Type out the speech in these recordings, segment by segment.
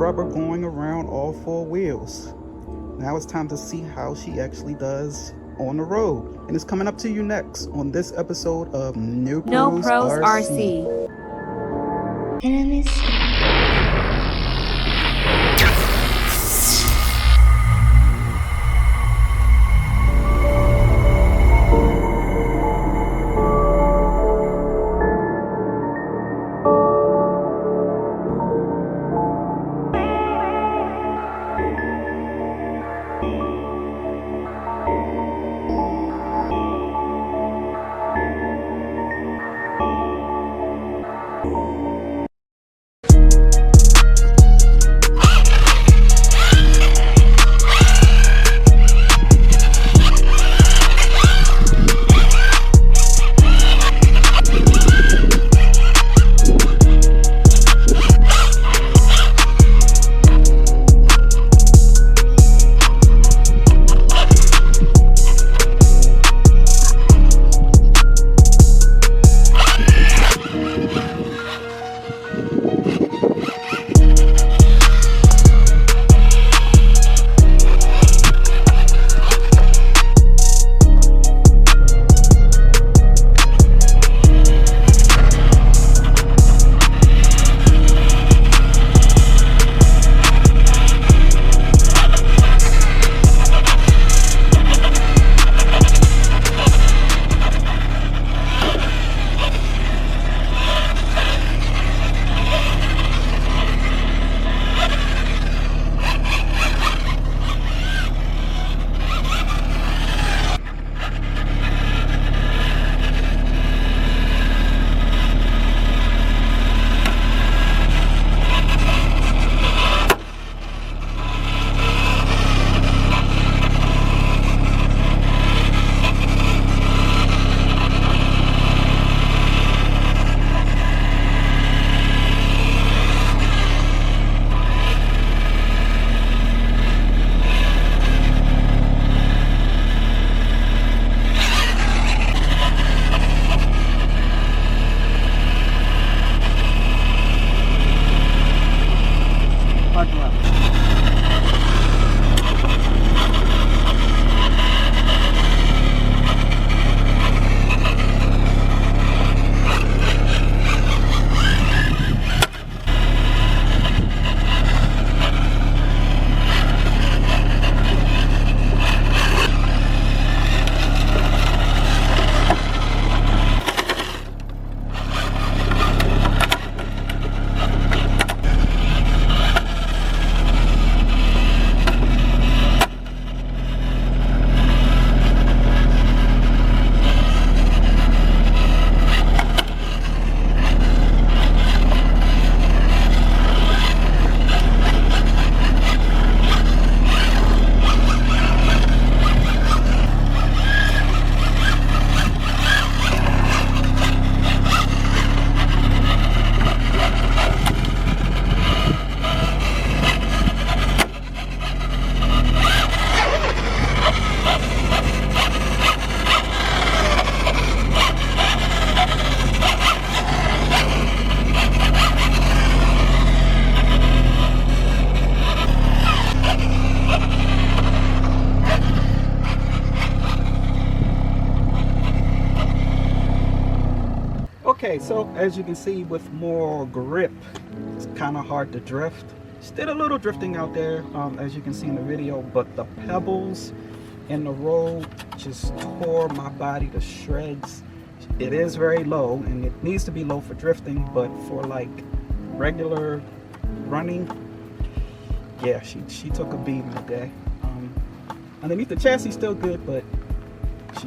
rubber going around all four wheels. Now it's time to see how she actually does on the road. And it's coming up to you next on this episode of No Pros RC. Okay, so as you can see, with more grip, it's kind of hard to drift. Just did a little drifting out there, as you can see in the video, but the pebbles in the road just tore my body to shreds. It is very low, and it needs to be low for drifting, but for like regular running, yeah, she took a beating today. Underneath the chassis still good, but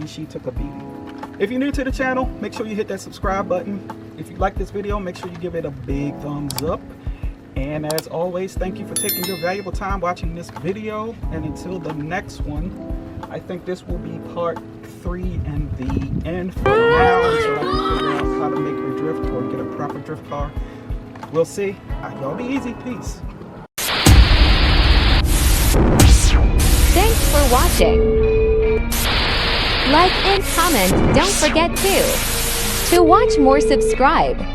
she took a beating. If you're new to the channel, make sure you hit that subscribe button. If you like this video, make sure you give it a big thumbs up. And as always, thank you for taking your valuable time watching this video. And until the next one, I think this will be part 3 and the end for now, until I can figure out how to make her drift or get a proper drift car. We'll see. Y'all be easy. Peace. Thanks for watching. Like and comment, don't forget to watch more, subscribe.